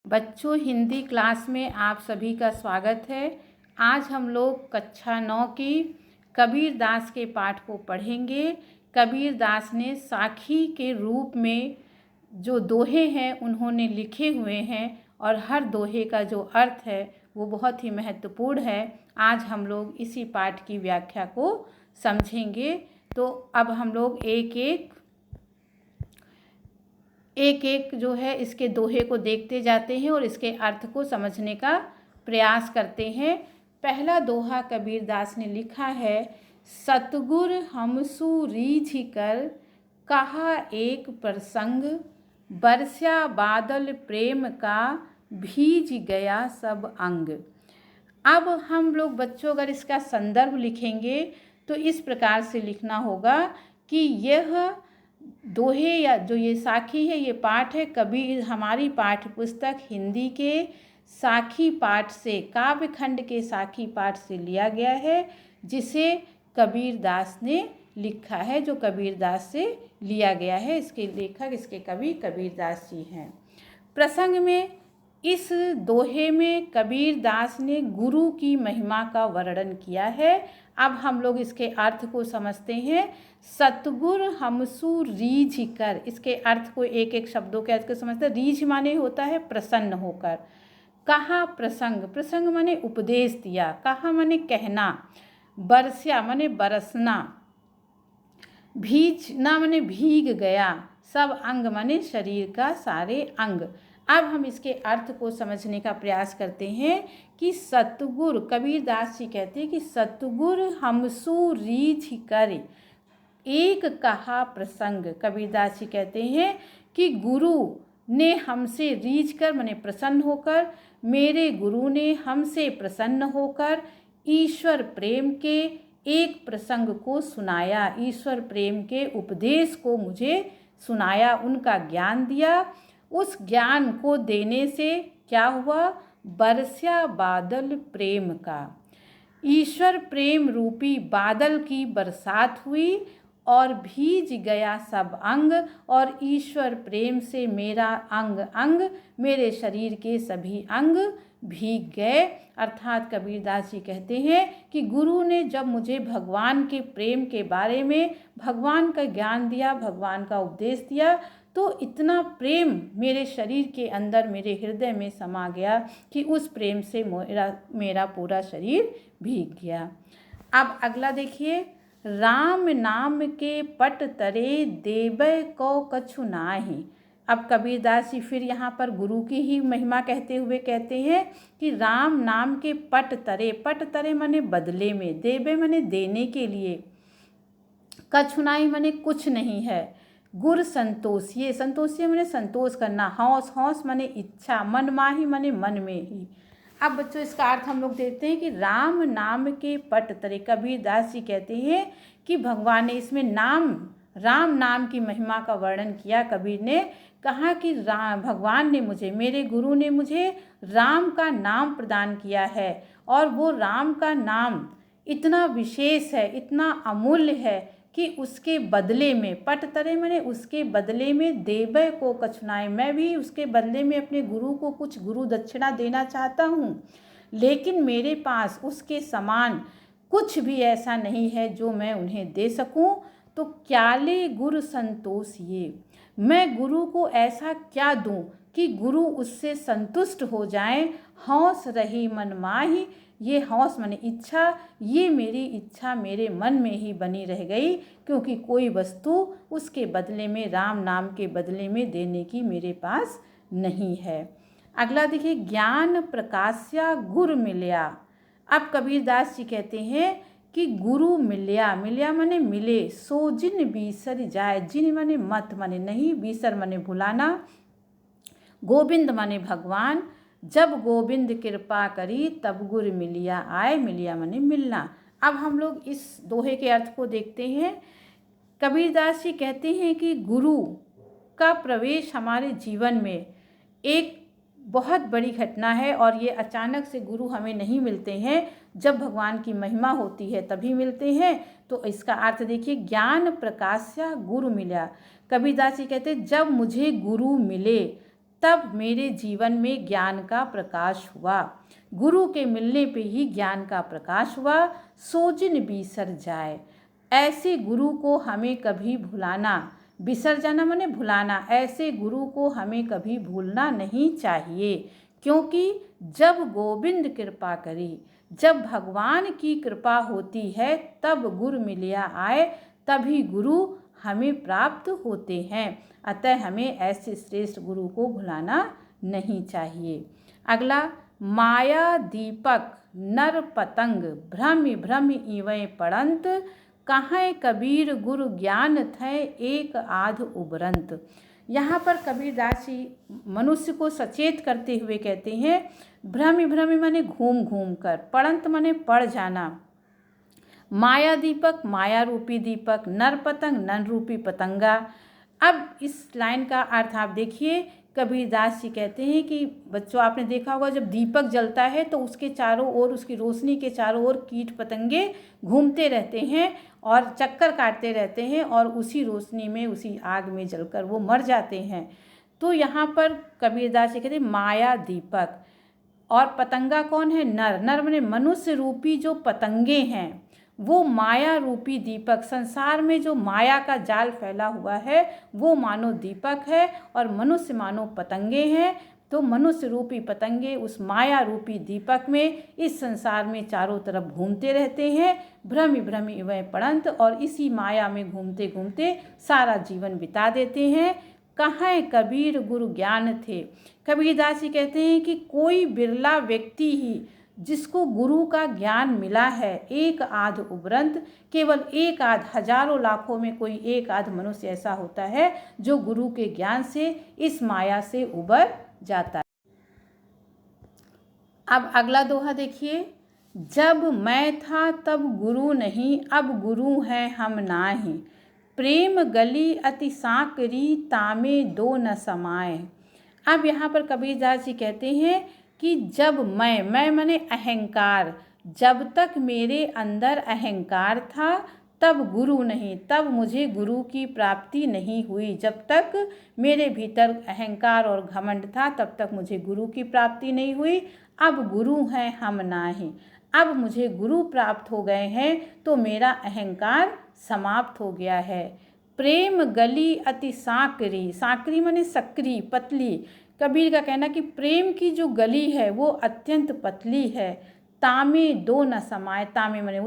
बच्चों, हिंदी क्लास में आप सभी का स्वागत है। आज हम लोग कक्षा 9 की कबीर दास के पाठ को पढ़ेंगे। कबीर दास ने साखी के रूप में जो दोहे हैं उन्होंने लिखे हुए हैं और हर दोहे का जो अर्थ है वो बहुत ही महत्वपूर्ण है। आज हम लोग इसी पाठ की व्याख्या को समझेंगे। तो अब हम लोग एक एक जो है इसके दोहे को देखते जाते हैं और इसके अर्थ को समझने का प्रयास करते हैं। पहला दोहा कबीर दास ने लिखा है, सतगुर हमसु रीझ कर कहा एक प्रसंग, बरस्या बादल प्रेम का भीज गया सब अंग। अब हम लोग बच्चों अगर इसका संदर्भ लिखेंगे तो इस प्रकार से लिखना होगा कि यह दोहे या जो ये साखी है, ये पाठ है कबीर हमारी पाठ्य पुस्तक हिंदी के साखी पाठ से, काव्य खंड के साखी पाठ से लिया गया है, जिसे कबीर दास ने लिखा है, जो कबीर दास से लिया गया है। इसके लेखक, इसके कवि कबीर दास जी हैं। प्रसंग में इस दोहे में कबीर दास ने गुरु की महिमा का वर्णन किया है। अब हम लोग इसके अर्थ को समझते हैं। सतगुर हमसु रीझ कर, इसके अर्थ को एक एक शब्दों के अर्थ को समझते हैं। रीझ माने होता है प्रसन्न होकर। कहा प्रसंग, प्रसंग माने उपदेश दिया। कहा माने कहना। बरस्या माने बरसना। भीजना माने भीग गया। सब अंग माने शरीर का सारे अंग। अब हम इसके अर्थ को समझने का प्रयास करते हैं कि सतगुर, कबीर दास जी कहते हैं कि सतगुर हमसु रीझ कर एक कहा प्रसंग। कबीर दास जी कहते हैं कि गुरु ने हमसे रीझ कर माने प्रसन्न होकर, मेरे गुरु ने हमसे प्रसन्न होकर ईश्वर प्रेम के एक प्रसंग को सुनाया, ईश्वर प्रेम के उपदेश को मुझे सुनाया, उनका ज्ञान दिया। उस ज्ञान को देने से क्या हुआ? बरस्या बादल प्रेम का, ईश्वर प्रेम रूपी बादल की बरसात हुई और भीज गया सब अंग, और ईश्वर प्रेम से मेरा अंग अंग, मेरे शरीर के सभी अंग भीग गए। अर्थात कबीर दास जी कहते हैं कि गुरु ने जब मुझे भगवान के प्रेम के बारे में, भगवान का ज्ञान दिया, भगवान का उपदेश दिया, तो इतना प्रेम मेरे शरीर के अंदर, मेरे हृदय में समा गया कि उस प्रेम से मेरा पूरा शरीर भीग गया। अब अगला देखिए, राम नाम के पट तरे देबै को कछु नाहि। अब कबीर दास जी फिर यहाँ पर गुरु की ही महिमा कहते हुए कहते हैं कि राम नाम के पट तरे, पट तरे माने बदले में, देबै माने देने के लिए, कछु नाहि माने कुछ नहीं है, गुर संतोषिए, संतोषिए माने संतोष करना, हौस, हौस माने इच्छा, मन माही माने मन में ही। अब बच्चों इसका अर्थ हम लोग देखते हैं कि राम नाम के पट तरे, कबीर दास जी कहते हैं कि भगवान ने इसमें राम नाम की महिमा का वर्णन किया। कबीर ने कहा कि भगवान ने मुझे, मेरे गुरु ने मुझे राम का नाम प्रदान किया है, और वो राम का नाम इतना विशेष है, इतना अमूल्य है कि उसके बदले में, पट तरे मैंने उसके बदले में, देबै को कछुनाए, मैं भी उसके बदले में अपने गुरु को कुछ गुरु दक्षिणा देना चाहता हूँ, लेकिन मेरे पास उसके समान कुछ भी ऐसा नहीं है जो मैं उन्हें दे सकूं। तो क्याले गुरु संतोष ये, मैं गुरु को ऐसा क्या दूं कि गुरु उससे संतुष्ट हो जाएं। हौस रही मन माही, ये हौस माने इच्छा, ये मेरी इच्छा मेरे मन में ही बनी रह गई, क्योंकि कोई वस्तु उसके बदले में, राम नाम के बदले में देने की मेरे पास नहीं है। अगला देखिए, ज्ञान प्रकाश्या गुर मिलया। अब कबीर दास जी कहते हैं कि गुरु मिलया, मिलया माने मिले, सो जिन बीसर जाए, जिन माने मत माने नहीं, बीसर माने भुलाना, गोविंद माने भगवान, जब गोविंद कृपा करी तब गुर मिलिया आए, मिलिया माने मिलना। अब हम लोग इस दोहे के अर्थ को देखते हैं। कबीर दास जी कहते हैं कि गुरु का प्रवेश हमारे जीवन में एक बहुत बड़ी घटना है, और ये अचानक से गुरु हमें नहीं मिलते हैं, जब भगवान की महिमा होती है तभी मिलते हैं। तो इसका अर्थ देखिए, ज्ञान प्रकाश्या गुरु मिला। कबीर दास जी कहते हैं जब मुझे गुरु मिले तब मेरे जीवन में ज्ञान का प्रकाश हुआ। गुरु के मिलने पे ही ज्ञान का प्रकाश हुआ। सोजिन बिसर जाए, ऐसे गुरु को हमें कभी भुलाना, बिसर जाना माने भुलाना, ऐसे गुरु को हमें कभी भूलना नहीं चाहिए। क्योंकि जब गोविंद कृपा करे, जब भगवान की कृपा होती है, तब गुरु मिलिया आए, तभी गुरु हमें प्राप्त होते हैं। अतः हमें ऐसे श्रेष्ठ गुरु को भुलाना नहीं चाहिए। अगला, माया दीपक नर पतंग भ्रम भ्रम इवै पड़ंत, कहाँ कबीर गुरु ज्ञान थे एक आध उबरंत। यहाँ पर कबीरदास जी मनुष्य को सचेत करते हुए कहते हैं, भ्रम भ्रम माने घूम घूम कर, पड़ंत माने पड़ जाना, माया दीपक माया रूपी दीपक, नर पतंग नर रूपी पतंगा। अब इस लाइन का अर्थ आप देखिए, कबीरदास जी कहते हैं कि बच्चों आपने देखा होगा जब दीपक जलता है तो उसके चारों ओर, उसकी रोशनी के चारों ओर कीट पतंगे घूमते रहते हैं और चक्कर काटते रहते हैं और उसी रोशनी में, उसी आग में जलकर वो मर जाते हैं। तो यहाँ पर कबीरदास जी कहते हैं माया दीपक, और पतंगा कौन है? नर। नर माने मनुष्य रूपी जो पतंगे हैं, वो माया रूपी दीपक, संसार में जो माया का जाल फैला हुआ है वो मानो दीपक है और मनुष्य मानो पतंगे हैं। तो मनुष्य रूपी पतंगे उस माया रूपी दीपक में इस संसार में चारों तरफ घूमते रहते हैं, भ्रमि भ्रमि वह पड़ंत, और इसी माया में घूमते घूमते सारा जीवन बिता देते हैं। कहाँ कबीर गुरु ज्ञान थे। कबीरदास जी कहते हैं कि कोई बिरला व्यक्ति ही जिसको गुरु का ज्ञान मिला है, एक आध उबरंत, केवल एक आध, हजारों लाखों में कोई एक आध मनुष्य ऐसा होता है जो गुरु के ज्ञान से इस माया से उबर जाता है। अब अगला दोहा देखिए, जब मैं था तब गुरु नहीं, अब गुरु हैं हम नाही, प्रेम गली अति सांकरी तामे दो न समाए। अब यहाँ पर कबीरदास जी कहते हैं कि जब मैं माने अहंकार, जब तक मेरे अंदर अहंकार था तब गुरु नहीं, तब मुझे गुरु की प्राप्ति नहीं हुई। जब तक मेरे भीतर अहंकार और घमंड था तब तक मुझे गुरु की प्राप्ति नहीं हुई। अब गुरु हैं हम नाही, अब मुझे गुरु प्राप्त हो गए हैं तो मेरा अहंकार समाप्त हो गया है। प्रेम गली अति सांकरी, सांकरी माने सकरी, पतली। कबीर का कहना कि प्रेम की जो गली है वो अत्यंत पतली है। तामे दो न समाए, तामे माने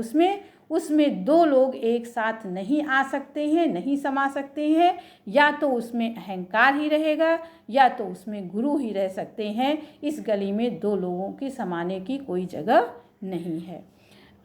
उसमें दो लोग एक साथ नहीं आ सकते हैं, नहीं समा सकते हैं। या तो उसमें अहंकार ही रहेगा या तो उसमें गुरु ही रह सकते हैं। इस गली में दो लोगों के समाने की कोई जगह नहीं है।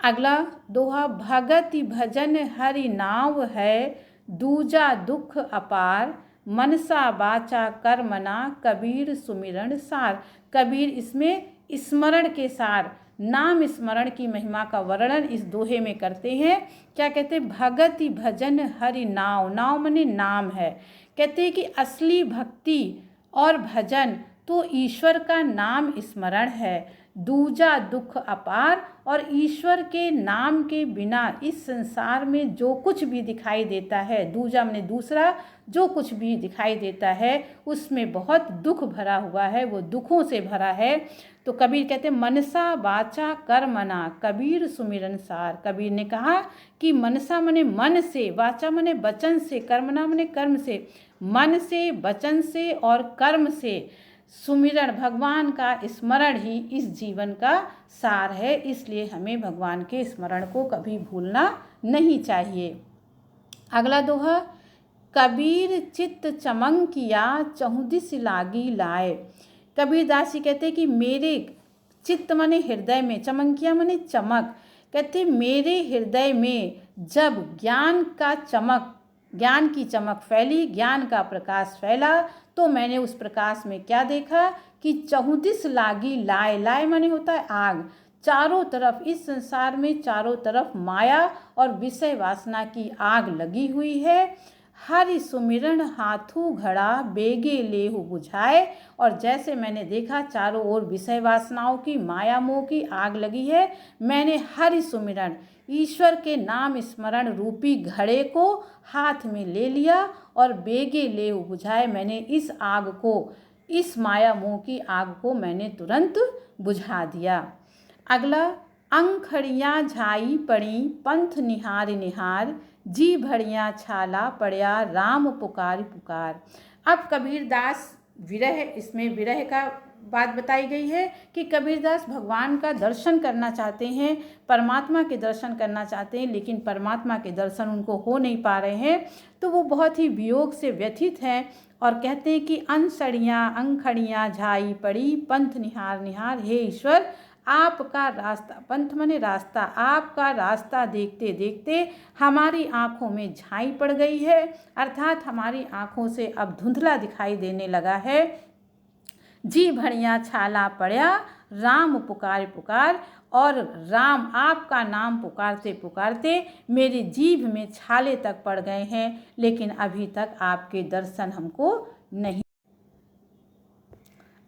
अगला दोहा, भगति भजन हरि नाव है, दूजा दुख अपार, मनसा बाचा कर्मना, कबीर सुमिरन सार। कबीर इसमें स्मरण के सार, नाम स्मरण की महिमा का वर्णन इस दोहे में करते हैं। क्या कहते हैं? भगति भजन हरि नाव, नाव माने नाम है। कहते हैं कि असली भक्ति और भजन तो ईश्वर का नाम स्मरण है। दूजा दुख अपार, और ईश्वर के नाम के बिना इस संसार में जो कुछ भी दिखाई देता है, दूजा माने दूसरा, जो कुछ भी दिखाई देता है उसमें बहुत दुख भरा हुआ है, वो दुखों से भरा है। तो कबीर कहते हैं मनसा वाचा कर्मना, कबीर सुमिरन सार। कबीर ने कहा कि मनसा माने मन से, वाचा माने वचन से, कर्मना माने कर्म से, मन से, वचन से और कर्म से सुमिरन, भगवान का स्मरण ही इस जीवन का सार है। इसलिए हमें भगवान के स्मरण को कभी भूलना नहीं चाहिए। अगला दोहा, कबीर चित्त चमंकिया चहुदिस लागी लाए। कबीरदास जी कहते हैं कि मेरे चित्त माने हृदय में, चमंकिया माने चमक, कहते मेरे हृदय में जब ज्ञान की चमक फैली, ज्ञान का प्रकाश फैला, तो मैंने उस प्रकाश में क्या देखा कि चहुदिस लागी लाए, लाए माने होता है आग। चारों तरफ इस संसार में चारों तरफ माया और विषय वासना की आग लगी हुई है। हरि सुमिरन हाथू घड़ा बेगे लेहु बुझाए। और जैसे मैंने देखा चारों ओर विषय वासनाओं की, माया मोह की आग लगी है, मैंने हरि सुमिरन, ईश्वर के नाम स्मरण रूपी घड़े को हाथ में ले लिया और बेगे लेहु बुझाए, मैंने इस आग को इस माया मोह की आग को मैंने तुरंत बुझा दिया। अगला, अंखड़ियाँ झाई पड़ी पंथ निहार निहार, जी भड़ियाँ छाला पड़या राम पुकार पुकार। अब कबीरदास विरह, इसमें विरह का बात बताई गई है कि कबीरदास भगवान का दर्शन करना चाहते हैं, परमात्मा के दर्शन करना चाहते हैं, लेकिन परमात्मा के दर्शन उनको हो नहीं पा रहे हैं। तो वो बहुत ही वियोग से व्यथित हैं और कहते हैं कि अनसड़ियाँ अंखड़ियाँ झाई पड़ी पंथ निहार निहार, हे ईश्वर आपका रास्ता, पंथ माने रास्ता, आपका रास्ता देखते देखते हमारी आँखों में झाई पड़ गई है, अर्थात हमारी आँखों से अब धुंधला दिखाई देने लगा है। जी भड़िया छाला पड़या राम पुकार पुकार, और राम आपका नाम पुकारते पुकारते मेरी जीभ में छाले तक पड़ गए हैं, लेकिन अभी तक आपके दर्शन हमको नहीं।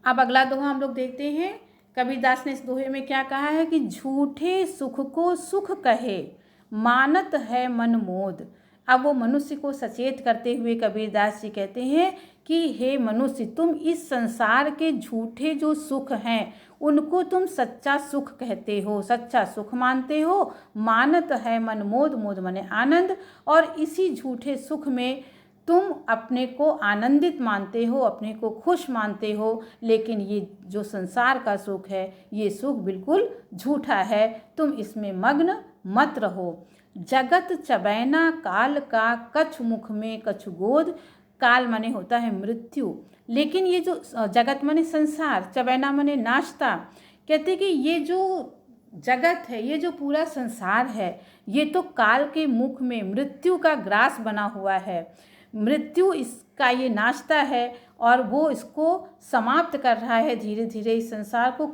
अब अगला दोहा हम लोग देखते हैं। कबीरदास ने इस दोहे में क्या कहा है कि झूठे सुख को सुख कहे मानत है मन मोद। अब वो मनुष्य को सचेत करते हुए कबीरदास जी कहते हैं कि हे मनुष्य, तुम इस संसार के झूठे जो सुख हैं उनको तुम सच्चा सुख कहते हो, सच्चा सुख मानते हो। मानत है मन मोद, मोद मने आनंद, और इसी झूठे सुख में तुम अपने को आनंदित मानते हो, अपने को खुश मानते हो, लेकिन ये जो संसार का सुख है ये सुख बिल्कुल झूठा है, तुम इसमें मग्न मत रहो। जगत चबैना काल का कछु मुख में कछु गोद। काल माने होता है मृत्यु, लेकिन ये जो जगत माने संसार, चबैना माने नाश्ता, कहते कि ये जो जगत है, ये जो पूरा संसार है, ये तो काल के मुख में मृत्यु का ग्रास बना हुआ है। मृत्यु इसका ये नाश्ता है और वो इसको समाप्त कर रहा है धीरे धीरे इस संसार को।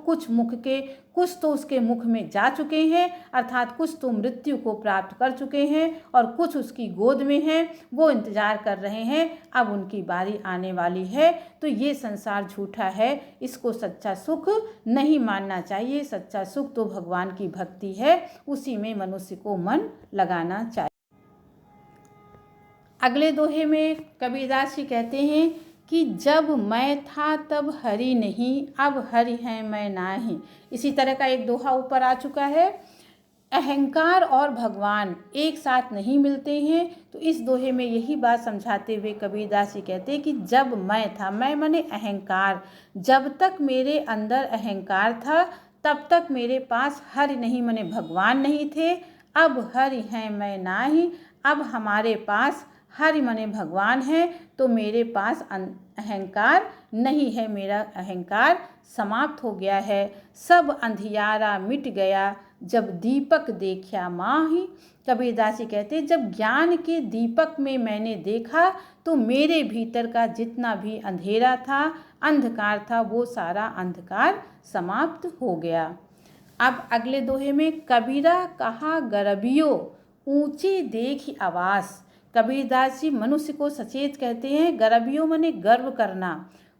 कुछ तो उसके मुख में जा चुके हैं, अर्थात कुछ तो मृत्यु को प्राप्त कर चुके हैं और कुछ उसकी गोद में हैं, वो इंतजार कर रहे हैं, अब उनकी बारी आने वाली है। तो ये संसार झूठा है, इसको सच्चा सुख नहीं मानना चाहिए। सच्चा सुख तो भगवान की भक्ति है, उसी में मनुष्य को मन लगाना चाहिए। अगले दोहे में कबीरदास जी कहते हैं कि जब मैं था तब हरि नहीं, अब हरि है मैं नाही। इसी तरह का एक दोहा ऊपर आ चुका है। अहंकार और भगवान एक साथ नहीं मिलते हैं, तो इस दोहे में यही बात समझाते हुए कबीरदास जी कहते हैं कि जब मैं था, मैं माने अहंकार, जब तक मेरे अंदर अहंकार था तब तक मेरे पास हरि नहीं माने भगवान नहीं थे। अब हरि है मैं नाही, अब हमारे पास हरि माने भगवान है, तो मेरे पास अहंकार नहीं है, मेरा अहंकार समाप्त हो गया है। सब अंधियारा मिट गया जब दीपक देखा माही। कबीरदास जी कहते जब ज्ञान के दीपक में मैंने देखा तो मेरे भीतर का जितना भी अंधेरा था, अंधकार था, वो सारा अंधकार समाप्त हो गया। अब अगले दोहे में कबीरा कहा गरबियो ऊंचे देखी आवास। कबीरदास जी मनुष्य को सचेत कहते हैं। गरबियो माने गर्व करना,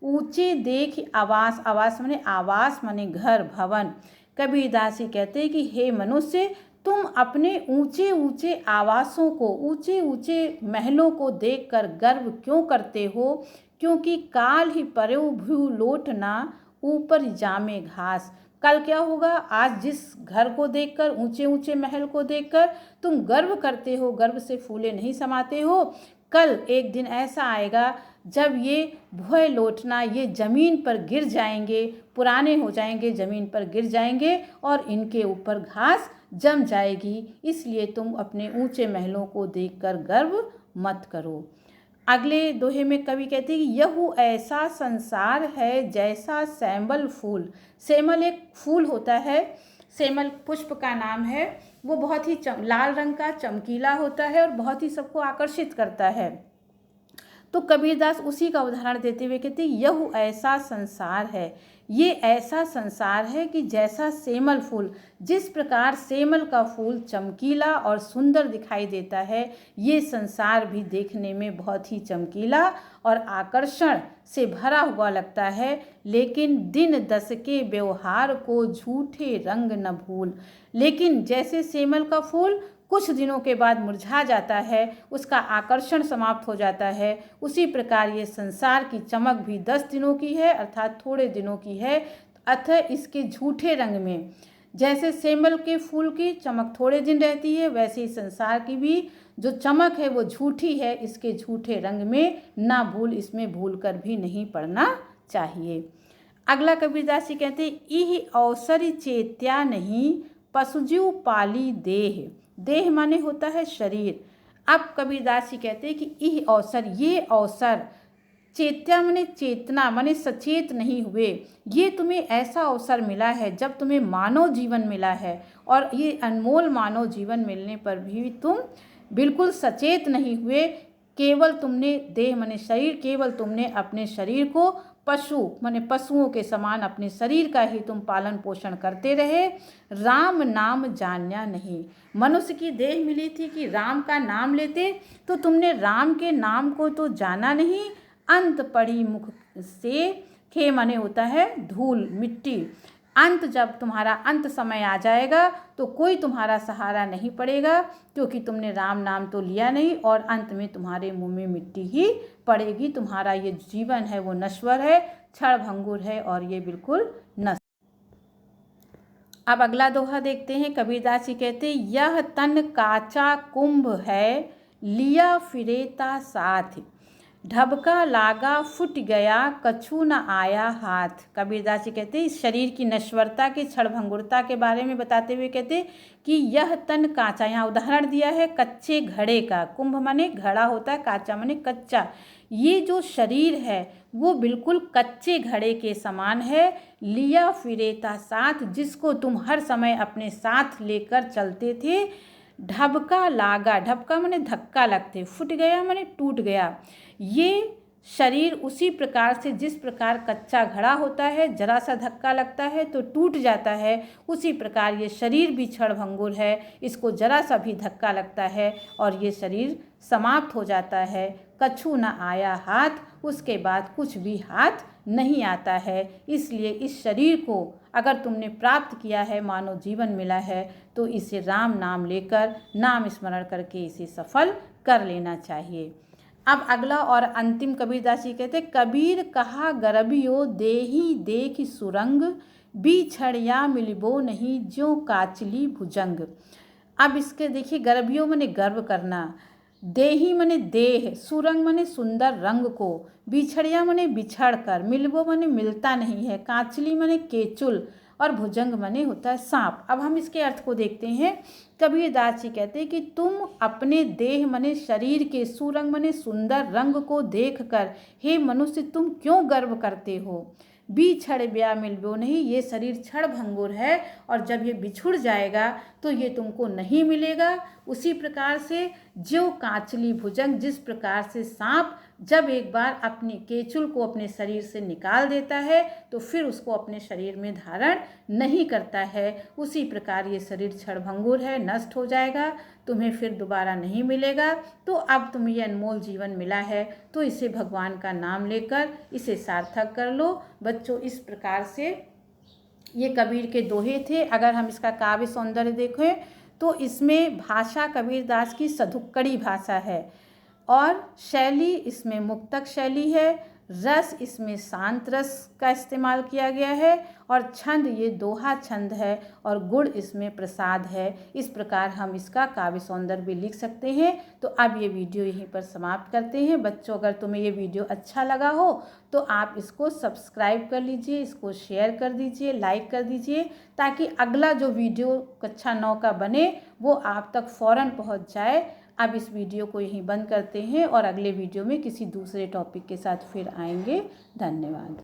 ऊंचे देख आवास, आवास माने आवास माने घर भवन। कबीरदास जी कहते हैं कि हे मनुष्य, तुम अपने ऊंचे ऊंचे आवासों को, ऊंचे ऊंचे महलों को देखकर गर्व क्यों करते हो? क्योंकि काल ही पर्यो भू लोटना ऊपर जामे घास। कल क्या होगा? आज जिस घर को देखकर, ऊंचे ऊंचे महल को देखकर तुम गर्व करते हो, गर्व से फूले नहीं समाते हो, कल एक दिन ऐसा आएगा जब ये भूए लौटना, ये ज़मीन पर गिर जाएंगे, पुराने हो जाएंगे, ज़मीन पर गिर जाएंगे और इनके ऊपर घास जम जाएगी। इसलिए तुम अपने ऊंचे महलों को देखकर गर्व मत करो। अगले दोहे में कवि कहते हैं कि यहू ऐसा संसार है जैसा सैमल फूल। सेमल एक फूल होता है, सेमल पुष्प का नाम है। वो बहुत ही लाल रंग का चमकीला होता है और बहुत ही सबको आकर्षित करता है। तो कबीरदास उसी का उदाहरण देते हुए कहते हैं यह ऐसा संसार है, ये ऐसा संसार है कि जैसा सेमल फूल, जिस प्रकार सेमल का फूल चमकीला और सुंदर दिखाई देता है, ये संसार भी देखने में बहुत ही चमकीला और आकर्षण से भरा हुआ लगता है। लेकिन दिन दस के व्यवहार को झूठे रंग न भूल। लेकिन जैसे सेमल का फूल कुछ दिनों के बाद मुरझा जाता है, उसका आकर्षण समाप्त हो जाता है, उसी प्रकार ये संसार की चमक भी 10 दिनों की है, अर्थात थोड़े दिनों की है। अतः इसके झूठे रंग में, जैसे सेमल के फूल की चमक थोड़े दिन रहती है, वैसे ही संसार की भी जो चमक है वो झूठी है। इसके झूठे रंग में ना भूल, इसमें भूल कर भी नहीं पड़ना चाहिए। अगला कबीरदास जी कहते हैं, इह अवसर चेत्या नहीं, पशुजीव पाली देह। देह माने होता है शरीर। अब कबीरदास जी कहते हैं कि इह अवसर, ये अवसर, चेत्या माने चेतना, माने सचेत नहीं हुए, ये तुम्हें ऐसा अवसर मिला है जब तुम्हें मानव जीवन मिला है, और ये अनमोल मानव जीवन मिलने पर भी तुम बिल्कुल सचेत नहीं हुए। केवल तुमने देह माने शरीर, केवल तुमने अपने शरीर को पशु माने पशुओं के समान अपने शरीर का ही तुम पालन पोषण करते रहे। राम नाम जान्या नहीं, मनुष्य की देह मिली थी कि राम का नाम लेते, तो तुमने राम के नाम को तो जाना नहीं। अंत पड़ी मुख से, खे माने होता है धूल मिट्टी। अंत, जब तुम्हारा अंत समय आ जाएगा तो कोई तुम्हारा सहारा नहीं पड़ेगा, क्योंकि तुमने राम नाम तो लिया नहीं, और अंत में तुम्हारे मुंह में मिट्टी ही पड़ेगी। तुम्हारा ये जीवन है वो नश्वर है, क्षण भंगुर है, और ये बिल्कुल नश्वर। अब अगला दोहा देखते हैं। कबीरदास जी कहते हैं, यह तन काचा कुंभ है, लिया फिरेता साथ, ढबका लागा फुट गया, कछु न आया हाथ। कबीरदास जी कहते हैं, इस शरीर की नश्वरता की, क्षणभंगुरता के बारे में बताते हुए कहते हैं कि यह तन काचा, यहाँ उदाहरण दिया है कच्चे घड़े का। कुंभ माने घड़ा होता है, काचा माने कच्चा। ये जो शरीर है वो बिल्कुल कच्चे घड़े के समान है। लिया फिरेता साथ, जिसको तुम हर समय अपने साथ लेकर चलते थे। ढबका लागा, ढबका माने धक्का लगते, फुट गया माने टूट गया। ये शरीर उसी प्रकार से, जिस प्रकार कच्चा घड़ा होता है, जरा सा धक्का लगता है तो टूट जाता है, उसी प्रकार ये शरीर भी क्षणभंगुर है। इसको जरा सा भी धक्का लगता है और ये शरीर समाप्त हो जाता है। कछु न आया हाथ, उसके बाद कुछ भी हाथ नहीं आता है। इसलिए इस शरीर को अगर तुमने प्राप्त किया है, मानव जीवन मिला है, तो इसे राम नाम लेकर, नाम स्मरण करके इसे सफल कर लेना चाहिए। अब अगला और अंतिम कबीरदास जी कहते, कबीर कहा गर्भियो देही देख सुरंग, बिछड़िया मिलबो नहीं ज्यों काचली भुजंग। अब इसके देखिए, गर्भियो माने गर्व करना, देही माने देह, सुरंग माने सुंदर रंग को, बिछड़िया माने बिछड़ कर, मिलबो माने मिलता नहीं है, काचली माने केचुल, और भुजंग माने होता है सांप। अब हम इसके अर्थ को देखते हैं। कबीरदास जी कहते हैं कि तुम अपने देह माने शरीर के, सुरंग माने सुंदर रंग को देखकर, हे मनुष्य तुम क्यों गर्व करते हो। बिछड़ ब्या मिलबो नहीं, ये शरीर क्षण भंगुर है, और जब ये बिछुड़ जाएगा तो ये तुमको नहीं मिलेगा। उसी प्रकार से ज्यों काचली भुजंग, जिस प्रकार से सांप जब एक बार अपनी केचुल को अपने शरीर से निकाल देता है तो फिर उसको अपने शरीर में धारण नहीं करता है, उसी प्रकार ये शरीर क्षणभंगुर है, नष्ट हो जाएगा, तुम्हें फिर दोबारा नहीं मिलेगा। तो अब तुम्हें ये अनमोल जीवन मिला है, तो इसे भगवान का नाम लेकर इसे सार्थक कर लो। बच्चों, इस प्रकार से ये कबीर के दोहे थे। अगर हम इसका काव्य सौंदर्य देखें तो इसमें भाषा कबीरदास की सधुक्कड़ी भाषा है, और शैली इसमें मुक्तक शैली है, रस इसमें शांत रस का इस्तेमाल किया गया है, और छंद ये दोहा छंद है, और गुण इसमें प्रसाद है। इस प्रकार हम इसका काव्य सौंदर्य भी लिख सकते हैं। तो अब ये वीडियो यहीं पर समाप्त करते हैं। बच्चों, अगर तुम्हें ये वीडियो अच्छा लगा हो तो आप इसको सब्सक्राइब कर लीजिए, इसको शेयर कर दीजिए, लाइक कर दीजिए, ताकि अगला जो वीडियो कक्षा 9 का बने वो आप तक फ़ौरन पहुंच जाए। अब इस वीडियो को यहीं बंद करते हैं और अगले वीडियो में किसी दूसरे टॉपिक के साथ फिर आएंगे। धन्यवाद।